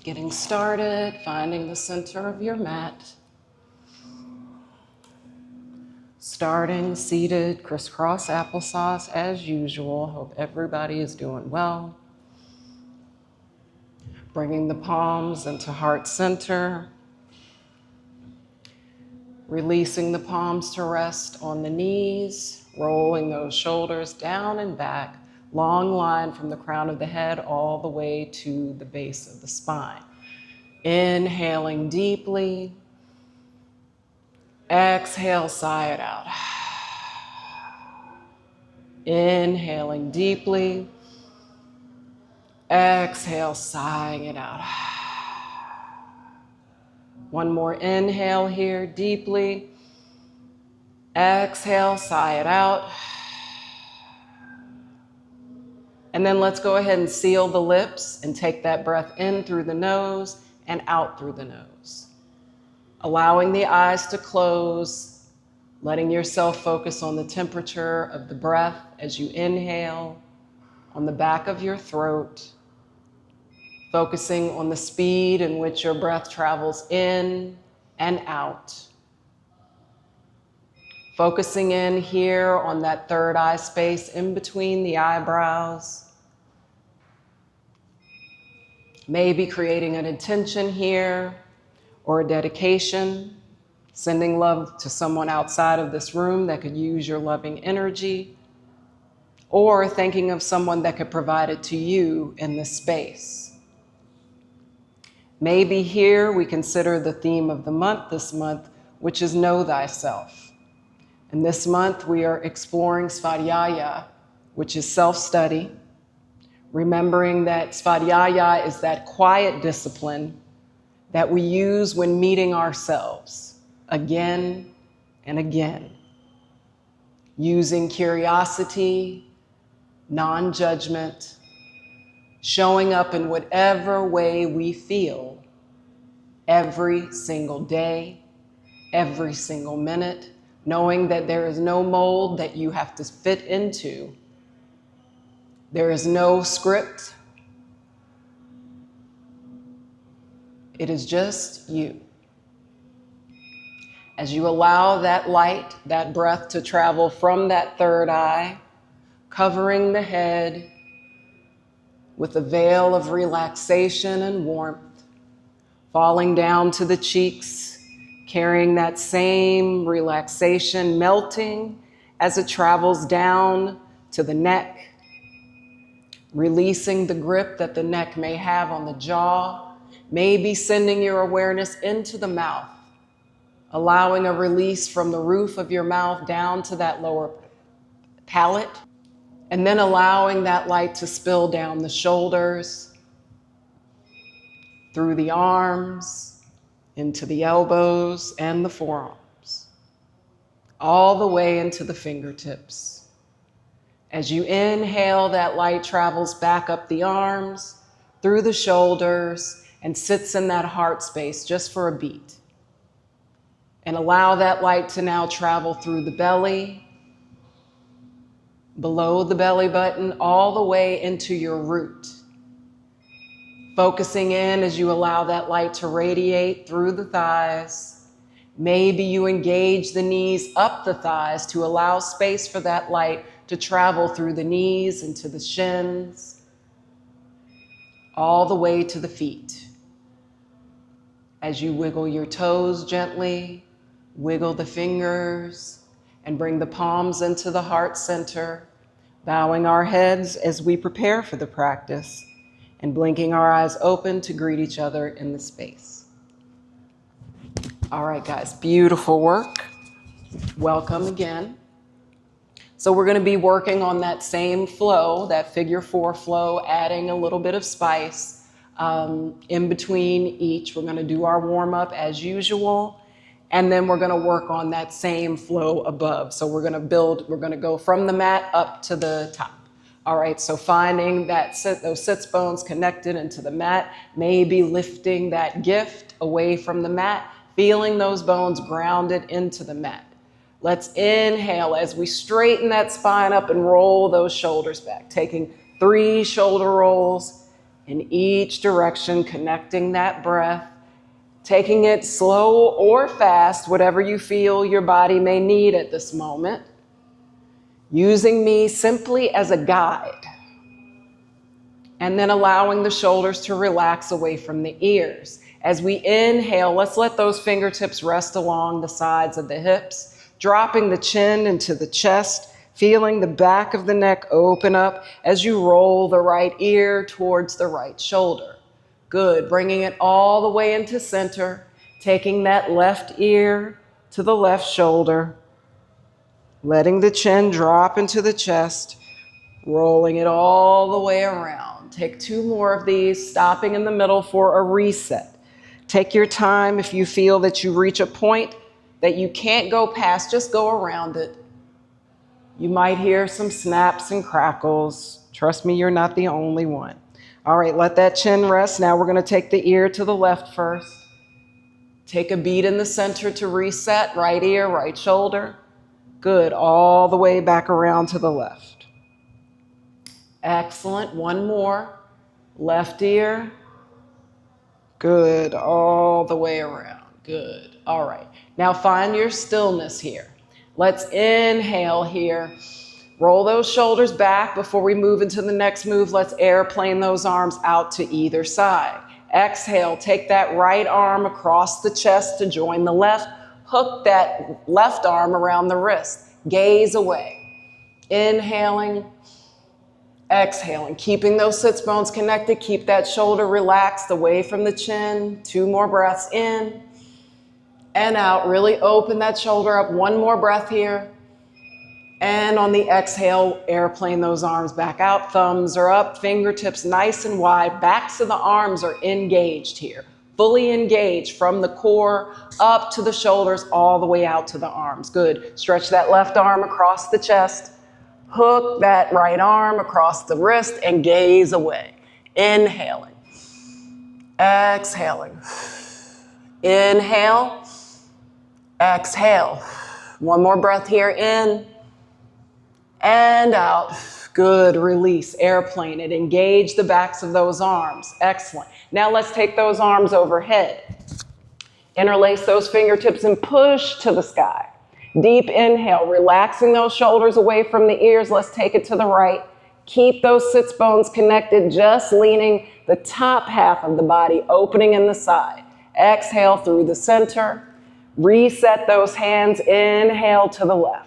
Getting started, finding the center of your mat. Starting seated, crisscross applesauce as usual. Hope everybody is doing well. Bringing the palms into heart center. Releasing the palms to rest on the knees, rolling those shoulders down and back. Long line from the crown of the head all the way to the base of the spine. Inhaling deeply. Exhale, sigh it out. Inhaling deeply. Exhale, sighing it out. One more inhale here, deeply. Exhale, sigh it out. And then let's go ahead and seal the lips and take that breath in through the nose and out through the nose. Allowing the eyes to close, letting yourself focus on the temperature of the breath as you inhale, on the back of your throat, focusing on the speed in which your breath travels in and out. Focusing in here on that third eye space in between the eyebrows. Maybe creating an intention here or a dedication, sending love to someone outside of this room that could use your loving energy, or thinking of someone that could provide it to you in this space. Maybe here we consider the theme of the month this month, which is Know Thyself. And this month we are exploring Svadhyaya, which is self-study, remembering that Svadhyaya is that quiet discipline that we use when meeting ourselves again and again, using curiosity, non-judgment, showing up in whatever way we feel every single day, every single minute, knowing that there is no mold that you have to fit into. There is no script. It is just you. As you allow that light, that breath to travel from that third eye, covering the head with a veil of relaxation and warmth, falling down to the cheeks, carrying that same relaxation, melting as it travels down to the neck, releasing the grip that the neck may have on the jaw, maybe sending your awareness into the mouth, allowing a release from the roof of your mouth down to that lower palate, and then allowing that light to spill down the shoulders, through the arms, into the elbows and the forearms, all the way into the fingertips. As you inhale, that light travels back up the arms, through the shoulders, and sits in that heart space just for a beat. And allow that light to now travel through the belly, below the belly button, all the way into your root. Focusing in as you allow that light to radiate through the thighs. Maybe you engage the knees up the thighs to allow space for that light to travel through the knees into the shins, all the way to the feet. As you wiggle your toes gently, wiggle the fingers, and bring the palms into the heart center, bowing our heads as we prepare for the practice, and blinking our eyes open to greet each other in the space. All right, guys, beautiful work. Welcome again. So we're gonna be working on that same flow, that figure 4 flow, adding a little bit of spice in between each. We're gonna do our warm up as usual, and then we're gonna work on that same flow above. So we're gonna go from the mat up to the top. All right, so finding those sits bones connected into the mat, maybe lifting that gift away from the mat, feeling those bones grounded into the mat. Let's inhale as we straighten that spine up and roll those shoulders back, taking 3 shoulder rolls. in each direction, connecting that breath, taking it slow or fast, whatever you feel your body may need at this moment, using me simply as a guide, and then allowing the shoulders to relax away from the ears. As we inhale, let's let those fingertips rest along the sides of the hips, dropping the chin into the chest, feeling the back of the neck open up as you roll the right ear towards the right shoulder. Good, bringing it all the way into center, taking that left ear to the left shoulder, letting the chin drop into the chest, rolling it all the way around. Take 2 more of these, stopping in the middle for a reset. Take your time. If you feel that you reach a point that you can't go past, just go around it. You might hear some snaps and crackles. Trust me, you're not the only one. All right, let that chin rest. Now we're going to take the ear to the left first. Take a beat in the center to reset. Right ear, right shoulder. Good, all the way back around to the left. Excellent, 1 more. Left ear. Good, all the way around. Good, all right. Now find your stillness here. Let's inhale here. Roll those shoulders back before we move into the next move. Let's airplane those arms out to either side. Exhale, take that right arm across the chest to join the left. Hook that left arm around the wrist. Gaze away. Inhaling, exhaling. Keeping those sits bones connected. Keep that shoulder relaxed away from the chin. 2 more breaths in and out. Really open that shoulder up. 1 more breath here. And on the exhale, airplane those arms back out. Thumbs are up, fingertips nice and wide. Backs of the arms are engaged here. Fully engaged from the core up to the shoulders, all the way out to the arms. Good. Stretch that left arm across the chest. Hook that right arm across the wrist and gaze away. Inhaling. Exhaling. Inhale. Exhale. 1 more breath here. In and out. Good, release, airplane it. Engage the backs of those arms. Excellent. Now let's take those arms overhead. Interlace those fingertips and push to the sky. Deep inhale, relaxing those shoulders away from the ears. Let's take it to the right. Keep those sits bones connected, just leaning the top half of the body, opening in the side. Exhale through the center. Reset those hands. Inhale to the left.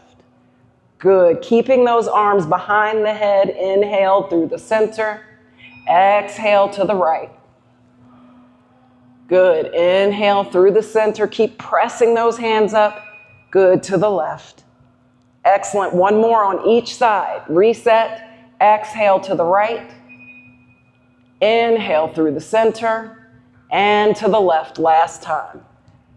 Good. Keeping those arms behind the head. Inhale through the center. Exhale to the right. Good. Inhale through the center. Keep pressing those hands up. Good. To the left. Excellent. 1 more on each side. Reset. Exhale to the right. Inhale through the center and to the left. Last time.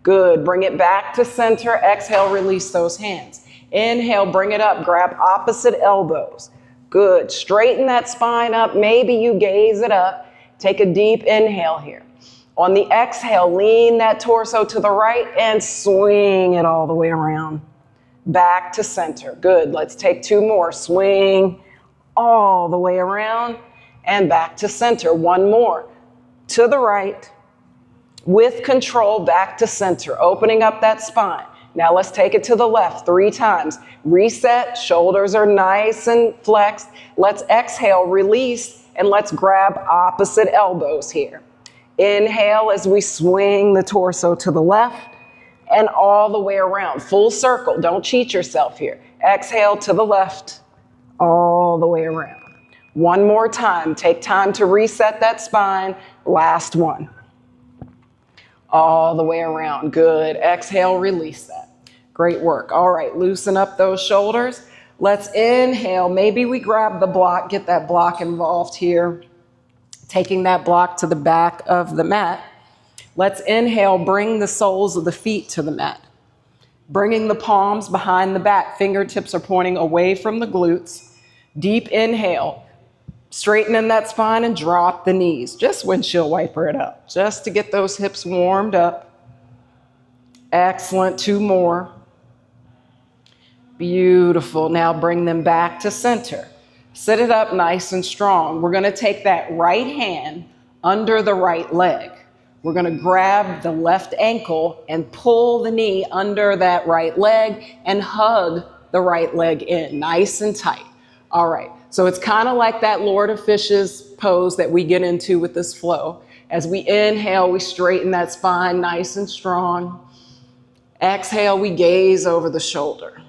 Good. Bring it back to center. Exhale. Release those hands. Inhale, bring it up. Grab opposite elbows. Good. Straighten that spine up. Maybe you gaze it up. Take a deep inhale here. On the exhale, lean that torso to the right and swing it all the way around. Back to center. Good. Let's take 2 more. Swing all the way around and back to center. 1 more. To the right. With control, back to center. Opening up that spine. Now let's take it to the left 3 times. Reset, shoulders are nice and flexed. Let's exhale, release, and let's grab opposite elbows here. Inhale as we swing the torso to the left and all the way around. Full circle, don't cheat yourself here. Exhale to the left, all the way around. 1 more time, take time to reset that spine. Last one. All the way around. Good. Exhale, release that. Great work. All right, loosen up those shoulders. Let's inhale. Maybe we grab the block, get that block involved here. Taking that block to the back of the mat. Let's inhale, bring the soles of the feet to the mat. Bringing the palms behind the back. Fingertips are pointing away from the glutes. Deep inhale. Straightening that spine and drop the knees. Just windshield wiper it up. Just to get those hips warmed up. Excellent. 2 more. Beautiful. Now bring them back to center. Sit it up nice and strong. We're going to take that right hand, under the right leg. We're going to grab the left ankle and pull the knee under that right leg and hug the right leg in, nice and tight. All right, so it's kind of like that Lord of Fishes pose that we get into with this flow. As we inhale, we straighten that spine nice and strong. Exhale, we gaze over the shoulder.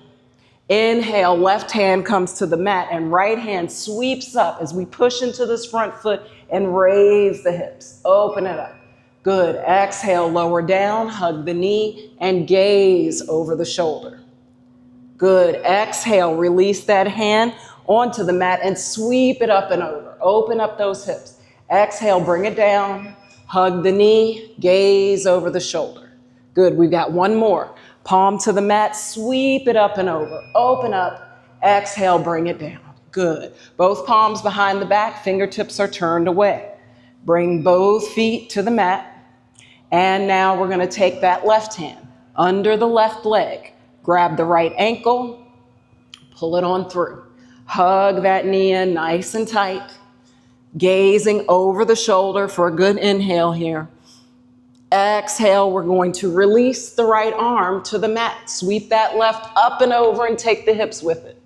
Inhale, left hand comes to the mat and right hand sweeps up as we push into this front foot and raise the hips. Open it up. Good. Exhale, lower down, hug the knee and gaze over the shoulder. Good. Exhale, release that hand onto the mat and sweep it up and over. Open up those hips. Exhale, bring it down, hug the knee, gaze over the shoulder. Good. We've got one more. Palm to the mat, sweep it up and over. Open up, exhale, bring it down. Good. Both palms behind the back, fingertips are turned away. Bring both feet to the mat. And now we're going to take that left hand under the left leg. Grab the right ankle, pull it on through. Hug that knee in nice and tight. Gazing over the shoulder for a good inhale here. Exhale, we're going to release the right arm to the mat. Sweep that left up and over and take the hips with it.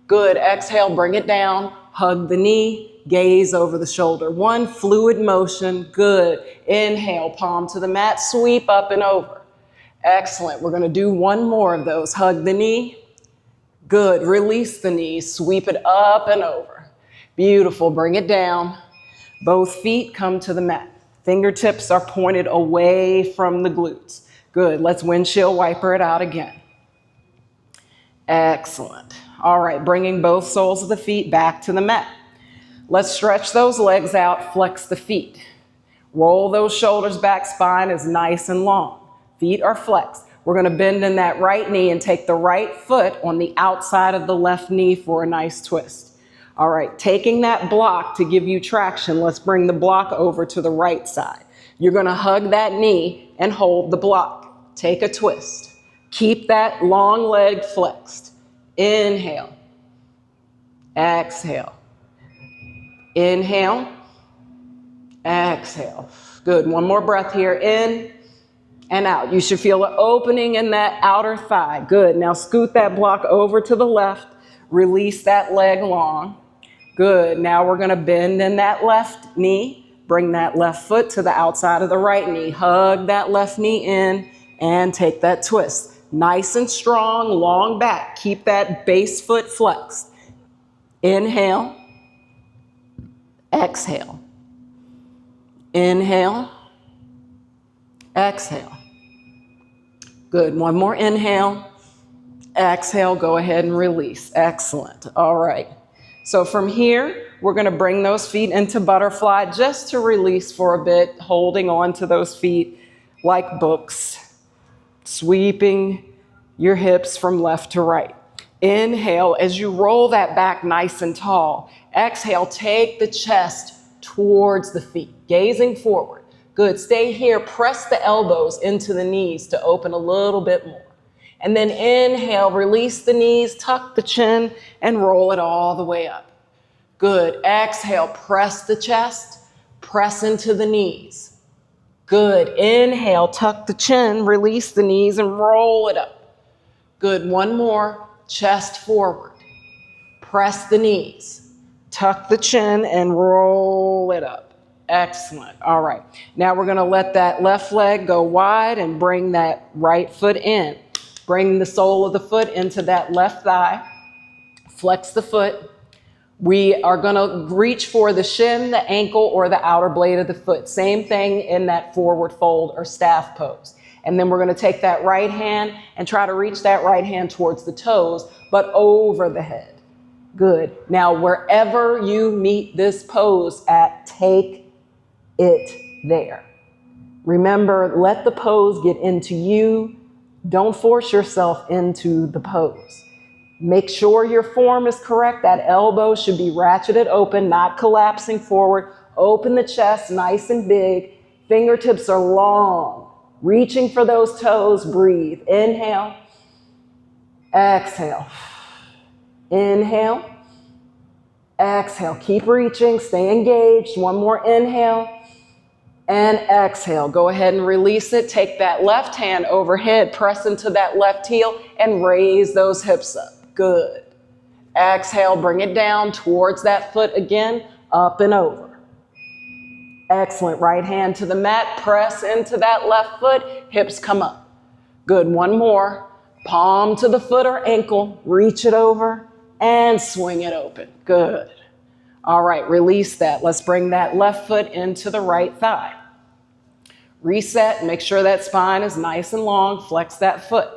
Good. Exhale, bring it down. Hug the knee. Gaze over the shoulder. One fluid motion. Good. Inhale, palm to the mat. Sweep up and over. Excellent. We're going to do one more of those. Hug the knee. Good. Release the knee. Sweep it up and over. Beautiful. Bring it down. Both feet come to the mat. Fingertips are pointed away from the glutes. Good. Let's windshield wiper it out again. Excellent. All right. Bringing both soles of the feet back to the mat. Let's stretch those legs out. Flex the feet. Roll those shoulders back. Spine is nice and long. Feet are flexed. We're going to bend in that right knee and take the right foot on the outside of the left knee for a nice twist. All right, taking that block to give you traction, let's bring the block over to the right side. You're going to hug that knee and hold the block. Take a twist. Keep that long leg flexed. Inhale. Exhale. Inhale. Exhale. Good. One more breath here. In and out. You should feel an opening in that outer thigh. Good. Now scoot that block over to the left. Release that leg long. Good. Now we're going to bend in that left knee. Bring that left foot to the outside of the right knee. Hug that left knee in and take that twist. Nice and strong, long back. Keep that base foot flexed. Inhale. Exhale. Inhale. Exhale. Good. One more inhale. Exhale. Go ahead and release. Excellent. All right. So from here, we're going to bring those feet into butterfly just to release for a bit, holding on to those feet like books, sweeping your hips from left to right. Inhale, as you roll that back nice and tall. Exhale, take the chest towards the feet, gazing forward. Good. Stay here. Press the elbows into the knees to open a little bit more. And then inhale, release the knees, tuck the chin, and roll it all the way up. Good. Exhale, press the chest, press into the knees. Good. Inhale, tuck the chin, release the knees, and roll it up. Good. One more. Chest forward. Press the knees, tuck the chin, and roll it up. Excellent. All right. Now we're going to let that left leg go wide and bring that right foot in. Bring the sole of the foot into that left thigh. Flex the foot. We are going to reach for the shin, the ankle, or the outer blade of the foot. Same thing in that forward fold or staff pose. And then we're going to take that right hand and try to reach that right hand towards the toes, but over the head. Good. Now, wherever you meet this pose at, take it there. Remember, let the pose get into you. Don't force yourself into the pose. Make sure your form is correct. That elbow should be ratcheted open, not collapsing forward. Open the chest nice and big. Fingertips are long. Reaching for those toes. Breathe. Inhale. Exhale. Inhale. Exhale. Keep reaching. Stay engaged. One more inhale. And exhale. Go ahead and release it. Take that left hand overhead, press into that left heel, and raise those hips up. Good. Exhale, bring it down towards that foot again, up and over. Excellent. Right hand to the mat, press into that left foot, hips come up. Good. One more. Palm to the foot or ankle, reach it over, and swing it open. Good. All right, release that. Let's bring that left foot into the right thigh. Reset, make sure that spine is nice and long. Flex that foot.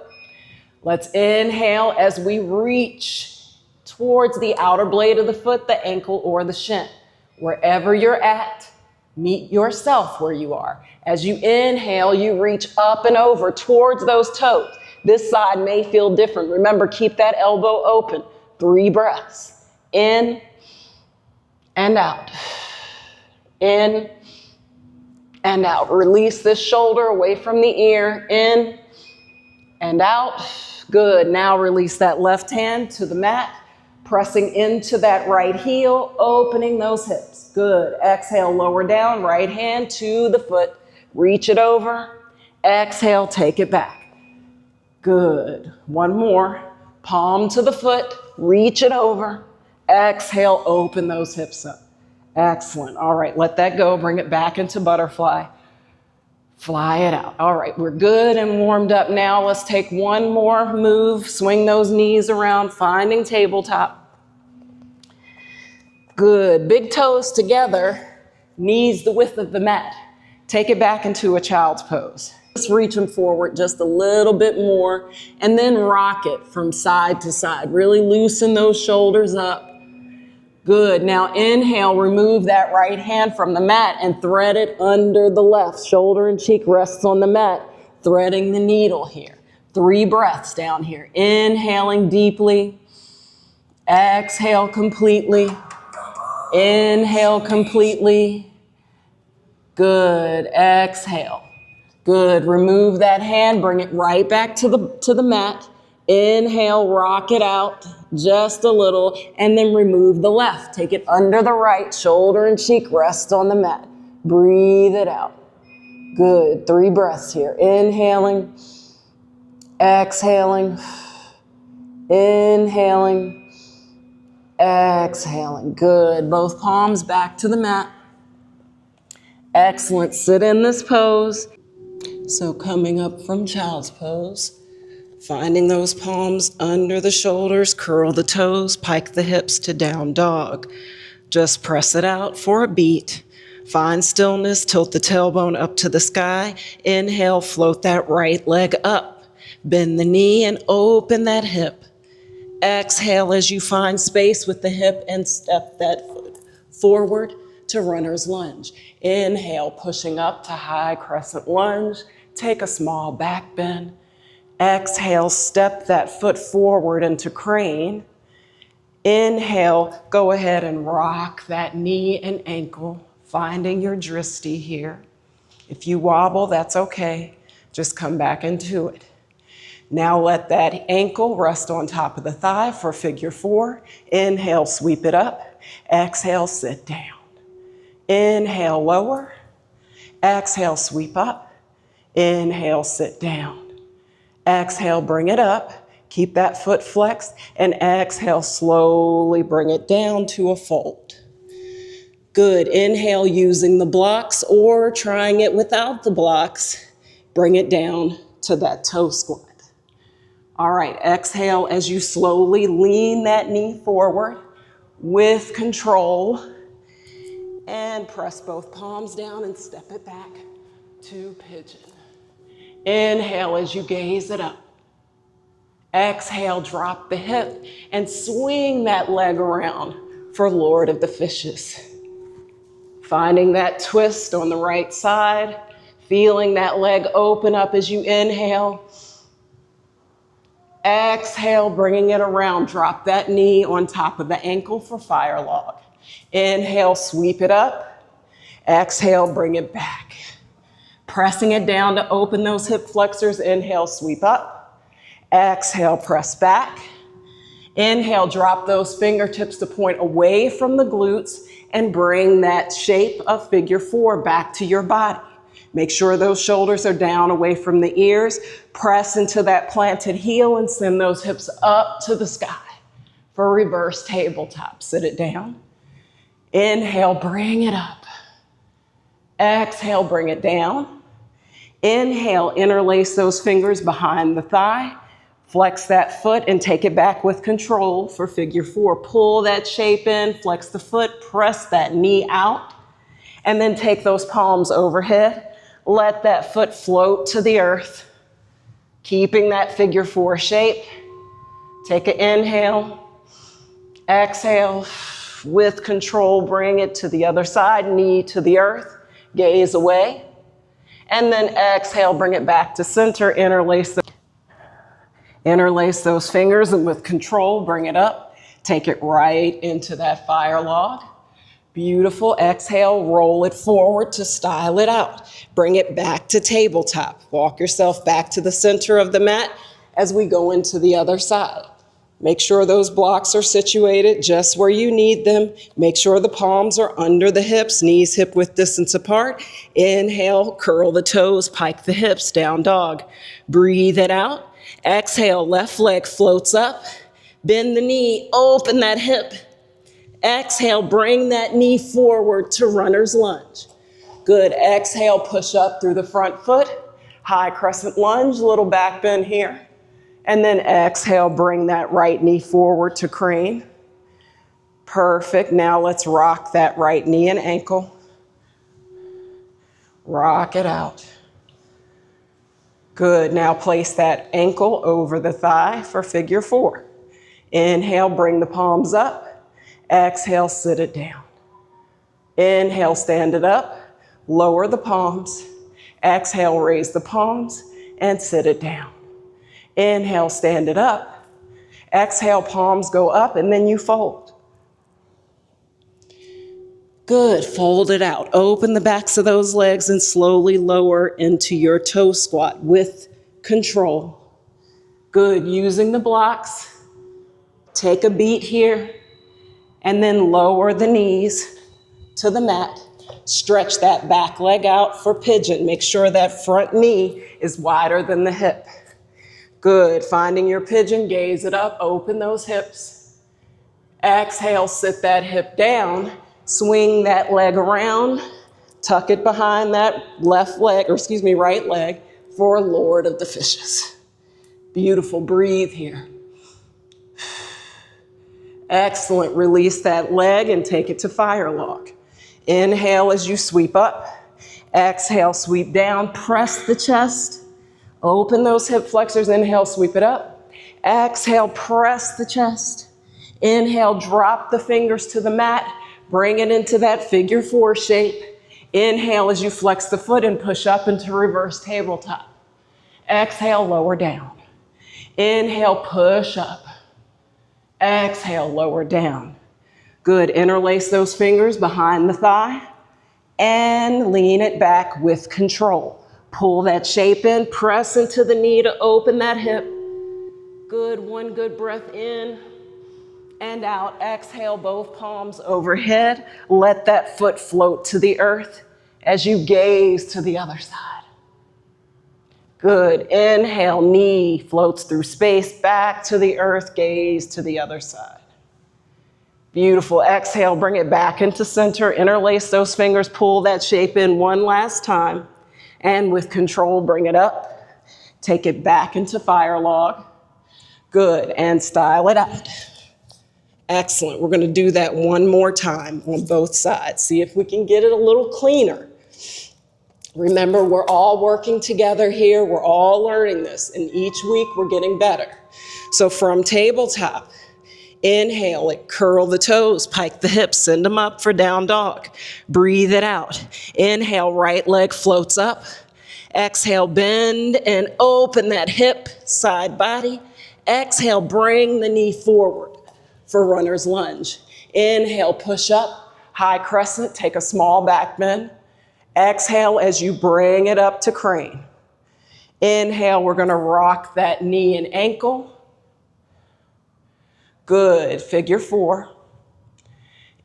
Let's inhale as we reach towards the outer blade of the foot, the ankle, or the shin. Wherever you're at, meet yourself where you are. As you inhale, you reach up and over towards those toes. This side may feel different. Remember, keep that elbow open. 3 breaths. In and out. In and out. Release this shoulder away from the ear. In and out. Good. Now release that left hand to the mat, pressing into that right heel, opening those hips. Good. Exhale, lower down, right hand to the foot. Reach it over. Exhale, take it back. Good. One more. Palm to the foot, reach it over. Exhale, open those hips up. Excellent. All right, let that go. Bring it back into butterfly. Fly it out. All right, we're good and warmed up now. Let's take one more move. Swing those knees around, finding tabletop. Good. Big toes together, knees the width of the mat. Take it back into a child's pose. Just reach them forward just a little bit more and then rock it from side to side. Really loosen those shoulders up. Good. Now inhale, remove that right hand from the mat and thread it under the left. Shoulder and cheek rests on the mat, threading the needle here. 3 breaths down here. Inhaling deeply. Exhale completely. Inhale completely. Good. Exhale. Good. Remove that hand, bring it right back to the mat. Inhale, rock it out just a little, and then remove the left. Take it under the right, shoulder and cheek rest on the mat. Breathe it out. Good. 3 breaths here. Inhaling, exhaling, inhaling, exhaling. Good. Both palms back to the mat. Excellent. Sit in this pose. So coming up from child's pose, finding those palms under the shoulders, curl the toes, pike the hips to down dog. Just press it out for a beat. Find stillness, tilt the tailbone up to the sky. Inhale, float that right leg up. Bend the knee and open that hip. Exhale as you find space with the hip and step that foot forward to runner's lunge. Inhale, pushing up to high crescent lunge. Take a small back bend. Exhale, step that foot forward into crane. Inhale, go ahead and rock that knee and ankle, finding your dristi here. If you wobble, that's okay. Just come back into it. Now let that ankle rest on top of the thigh for figure 4. Inhale, sweep it up. Exhale, sit down. Inhale, lower. Exhale, sweep up. Inhale, sit down. Exhale, bring it up. Keep that foot flexed. And exhale, slowly bring it down to a fold. Good. Inhale using the blocks or trying it without the blocks. Bring it down to that toe squat. All right, exhale as you slowly lean that knee forward with control. And press both palms down and step it back to pigeon. Inhale as you gaze it up. Exhale, drop the hip and swing that leg around for Lord of the Fishes. Finding that twist on the right side, feeling that leg open up as you inhale. Exhale, bringing it around. Drop that knee on top of the ankle for fire log. Inhale, sweep it up. Exhale, bring it back. Pressing it down to open those hip flexors. Inhale, sweep up. Exhale, press back. Inhale, drop those fingertips to point away from the glutes and bring that shape of figure 4 back to your body. Make sure those shoulders are down away from the ears. Press into that planted heel and send those hips up to the sky for reverse tabletop. Sit it down. Inhale, bring it up. Exhale, bring it down. Inhale, interlace those fingers behind the thigh. Flex that foot and take it back with control for figure 4. Pull that shape in, flex the foot, press that knee out, and then take those palms overhead. Let that foot float to the earth, keeping that figure 4 shape. Take an inhale, exhale, with control, bring it to the other side, knee to the earth, gaze away, and then exhale, bring it back to center, interlace those fingers, and with control, bring it up, take it right into that fire log. Beautiful. Exhale, roll it forward to style it out. Bring it back to tabletop. Walk yourself back to the center of the mat as we go into the other side. Make sure those blocks are situated just where you need them. Make sure the palms are under the hips, knees hip width distance apart. Inhale, curl the toes, pike the hips, down dog. Breathe it out. Exhale, left leg floats up. Bend the knee, open that hip. Exhale, bring that knee forward to runner's lunge. Good. Exhale, push up through the front foot. High crescent lunge, little back bend here. And then exhale, bring that right knee forward to crane. Perfect. Now let's rock that right knee and ankle. Rock it out. Good. Now place that ankle over the thigh for figure 4. Inhale, bring the palms up. Exhale, sit it down. Inhale, stand it up. Lower the palms. Exhale, raise the palms and sit it down. Inhale, stand it up. Exhale, palms go up and then you fold. Good. Fold it out. Open the backs of those legs and slowly lower into your toe squat with control. Good. Using the blocks. Take a beat here. And then lower the knees to the mat. Stretch that back leg out for pigeon. Make sure that front knee is wider than the hip. Good. Finding your pigeon, gaze it up, open those hips. Exhale, sit that hip down. Swing that leg around. Tuck it behind that right leg for Lord of the Fishes. Beautiful. Breathe here. Excellent. Release that leg and take it to fire log. Inhale as you sweep up. Exhale, sweep down. Press the chest. Open those hip flexors. Inhale, sweep it up. Exhale, press the chest. Inhale, drop the fingers to the mat. Bring it into that figure 4 shape. Inhale as you flex the foot and push up into reverse tabletop. Exhale, lower down. Inhale, push up. Exhale, lower down. Good. Interlace those fingers behind the thigh and lean it back with control. Pull that shape in, press into the knee to open that hip. Good. One good breath in and out. Exhale, both palms overhead. Let that foot float to the earth as you gaze to the other side. Good. Inhale, knee floats through space, back to the earth, gaze to the other side. Beautiful. Exhale, bring it back into center, interlace those fingers, pull that shape in one last time, and with control, bring it up. Take it back into fire log. Good. And style it out. Excellent. We're going to do that one more time on both sides. See if we can get it a little cleaner. Remember, we're all working together here. We're all learning this, and each week we're getting better. So from tabletop, inhale it, curl the toes, pike the hips, send them up for down dog. Breathe it out. Inhale, right leg floats up. Exhale, bend and open that hip, side body. Exhale, bring the knee forward for runner's lunge. Inhale, push up, high crescent, take a small back bend. Exhale as you bring it up to crane. Inhale, we're going to rock that knee and ankle. Good. Figure 4.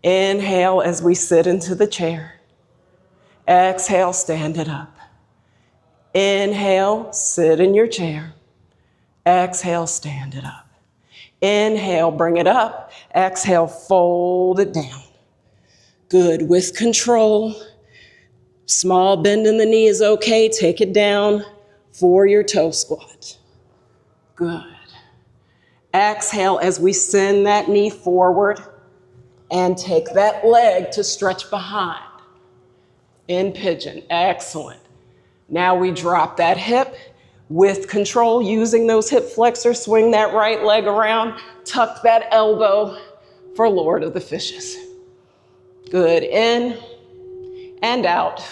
Inhale as we sit into the chair. Exhale, stand it up. Inhale, sit in your chair. Exhale, stand it up. Inhale, bring it up. Exhale, fold it down. Good, with control. Small bend in the knee is okay. Take it down for your toe squat. Good. Exhale as we send that knee forward and take that leg to stretch behind. In pigeon, excellent. Now we drop that hip with control, using those hip flexors, swing that right leg around, tuck that elbow for Lord of the Fishes. Good, in and out.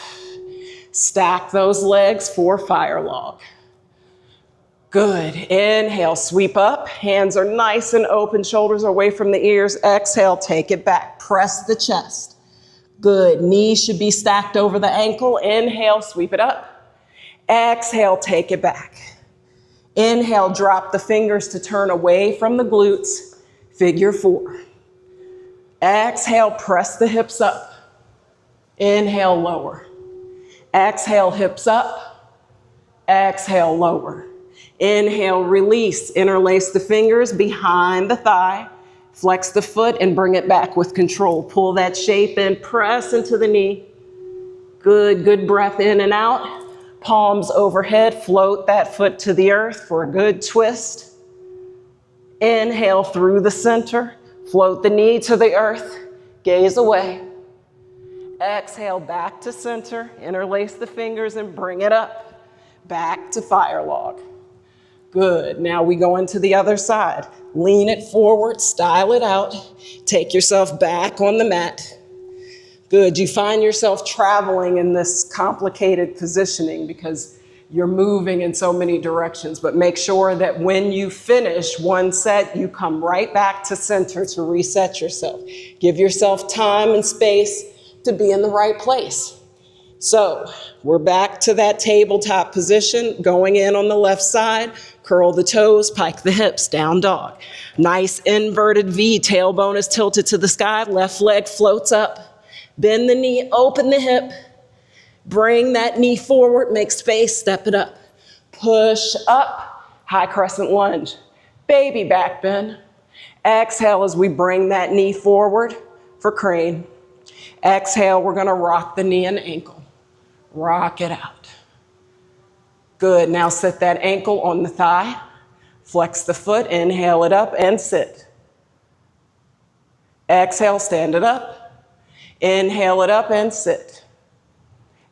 Stack those legs for fire log. Good, inhale, sweep up, hands are nice and open, shoulders are away from the ears. Exhale, take it back, press the chest. Good, knees should be stacked over the ankle. Inhale, sweep it up. Exhale, take it back. Inhale, drop the fingers to turn away from the glutes, figure 4. Exhale, press the hips up. Inhale, lower. Exhale, hips up. Exhale, lower. Inhale, release, interlace the fingers behind the thigh. Flex the foot and bring it back with control. Pull that shape in, press into the knee. Good, good breath in and out. Palms overhead, float that foot to the earth for a good twist. Inhale through the center, float the knee to the earth, gaze away. Exhale back to center, interlace the fingers and bring it up. Back to fire log. Good, now we go into the other side. Lean it forward, style it out. Take yourself back on the mat. Good, you find yourself traveling in this complicated positioning because you're moving in so many directions, but make sure that when you finish one set, you come right back to center to reset yourself. Give yourself time and space to be in the right place. So we're back to that tabletop position, going in on the left side, curl the toes, pike the hips, down dog. Nice inverted V, tailbone is tilted to the sky, left leg floats up. Bend the knee, open the hip, bring that knee forward, make space, step it up. Push up, high crescent lunge, baby back bend. Exhale as we bring that knee forward for crane. Exhale, we're gonna rock the knee and ankle. Rock it out. Good, now sit that ankle on the thigh. Flex the foot, inhale it up and sit. Exhale, stand it up. Inhale it up and sit.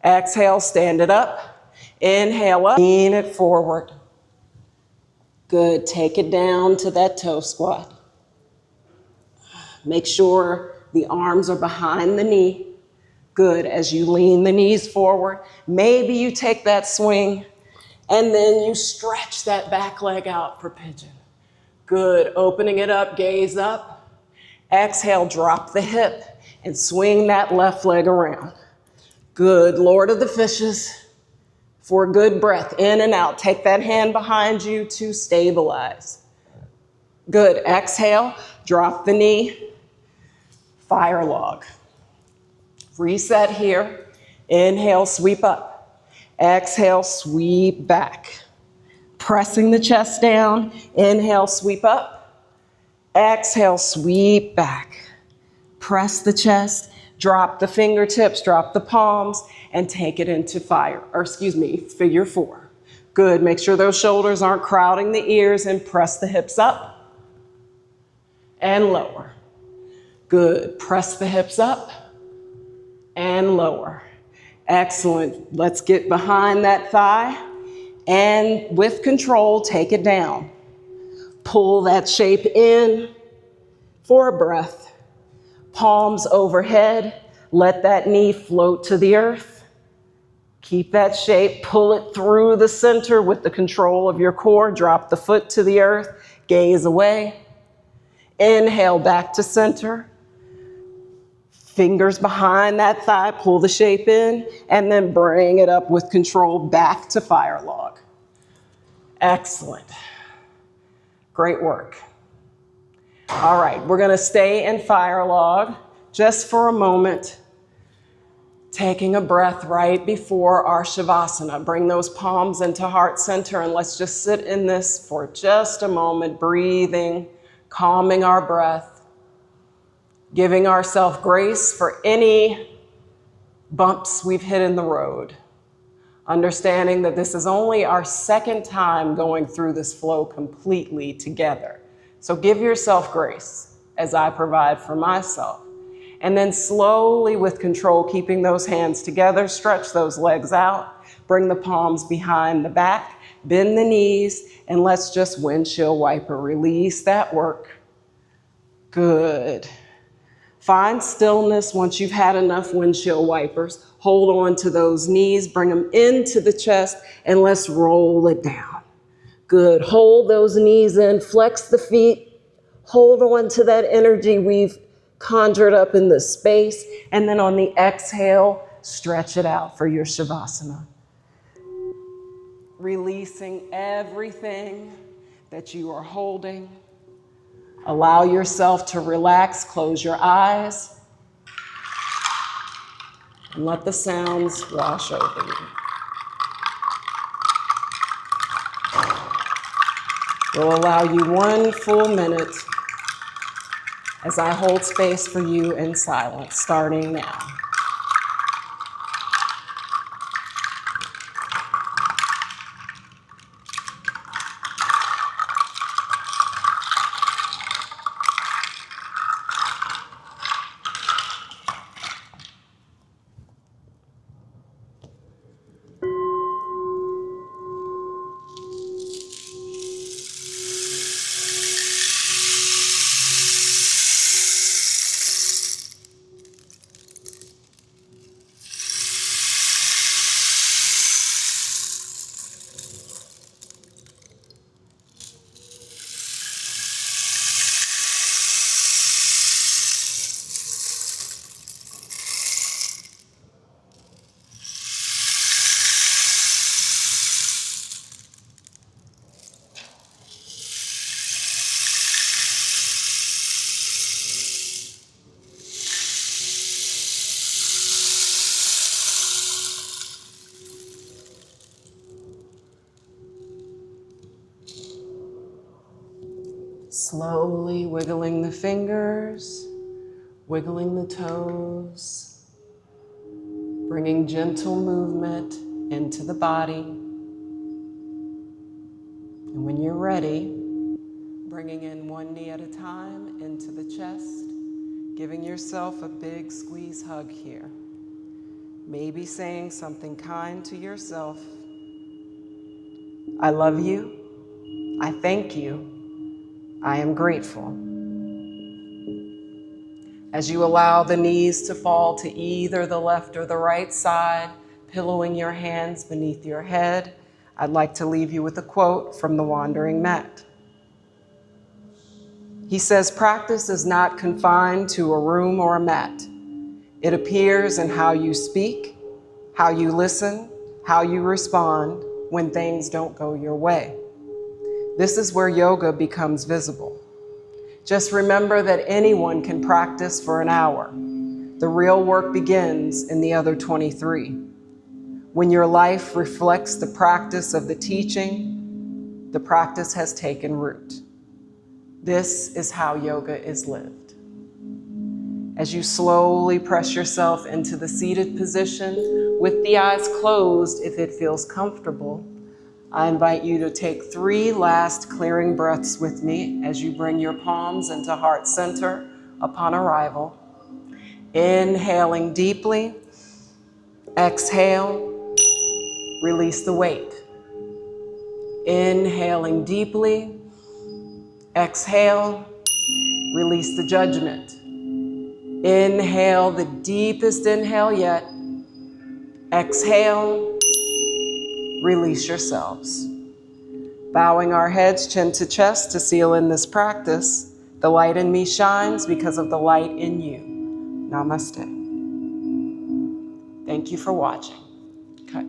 Exhale, stand it up. Inhale up, lean it forward. Good, take it down to that toe squat. Make sure the arms are behind the knee. Good, as you lean the knees forward, maybe you take that swing and then you stretch that back leg out for pigeon. Good, opening it up, gaze up. Exhale, drop the hip and swing that left leg around. Good, Lord of the Fishes, for a good breath in and out. Take that hand behind you to stabilize. Good, exhale, drop the knee, fire log. Reset here. Inhale, sweep up. Exhale, sweep back. Pressing the chest down. Inhale, sweep up. Exhale, sweep back. Press the chest. Drop the fingertips, drop the palms, and take it into figure 4. Good, make sure those shoulders aren't crowding the ears and press the hips up and lower. Good, press the hips up and lower. Excellent. Let's get behind that thigh and with control, take it down. Pull that shape in for a breath. Palms overhead. Let that knee float to the earth. Keep that shape. Pull it through the center with the control of your core. Drop the foot to the earth. Gaze away. Inhale back to center. Fingers behind that thigh, pull the shape in, and then bring it up with control back to fire log. Excellent. Great work. All right, we're gonna stay in fire log. just for a moment, taking a breath right before our Shavasana. Bring those palms into heart center and let's just sit in this for just a moment, breathing, calming our breath, giving ourselves grace for any bumps we've hit in the road. Understanding that this is only our second time going through this flow completely together. So give yourself grace as I provide for myself. And then slowly with control, keeping those hands together, stretch those legs out, bring the palms behind the back, bend the knees, and let's just windshield wiper. Release that work. Good. Find stillness once you've had enough windshield wipers. Hold on to those knees, bring them into the chest, and let's roll it down. Good. Hold those knees in, flex the feet, hold on to that energy we've conjured up in the space, and then on the exhale, stretch it out for your Shavasana. Releasing everything that you are holding. Allow yourself to relax, close your eyes, and let the sounds wash over you. We'll allow you 1 full minute as I hold space for you in silence, starting now. Slowly wiggling the fingers, wiggling the toes, bringing gentle movement into the body. And when you're ready, bringing in one knee at a time into the chest, giving yourself a big squeeze hug here. Maybe saying something kind to yourself. I love you. I thank you. I am grateful. As you allow the knees to fall to either the left or the right side, pillowing your hands beneath your head, I'd like to leave you with a quote from the Wandering Mat. He says, practice is not confined to a room or a mat. It appears in how you speak, how you listen, how you respond when things don't go your way. This is where yoga becomes visible. Just remember that anyone can practice for an hour. The real work begins in the other 23. When your life reflects the practice of the teaching, the practice has taken root. This is how yoga is lived. As you slowly press yourself into the seated position with the eyes closed if it feels comfortable, I invite you to take 3 last clearing breaths with me as you bring your palms into heart center upon arrival. Inhaling deeply, exhale, release the weight. Inhaling deeply, exhale, release the judgment. Inhale, the deepest inhale yet. Exhale, release yourselves. Bowing our heads chin to chest to seal in this practice. The light in me shines because of the light in you. Namaste. Thank you for watching. Cut.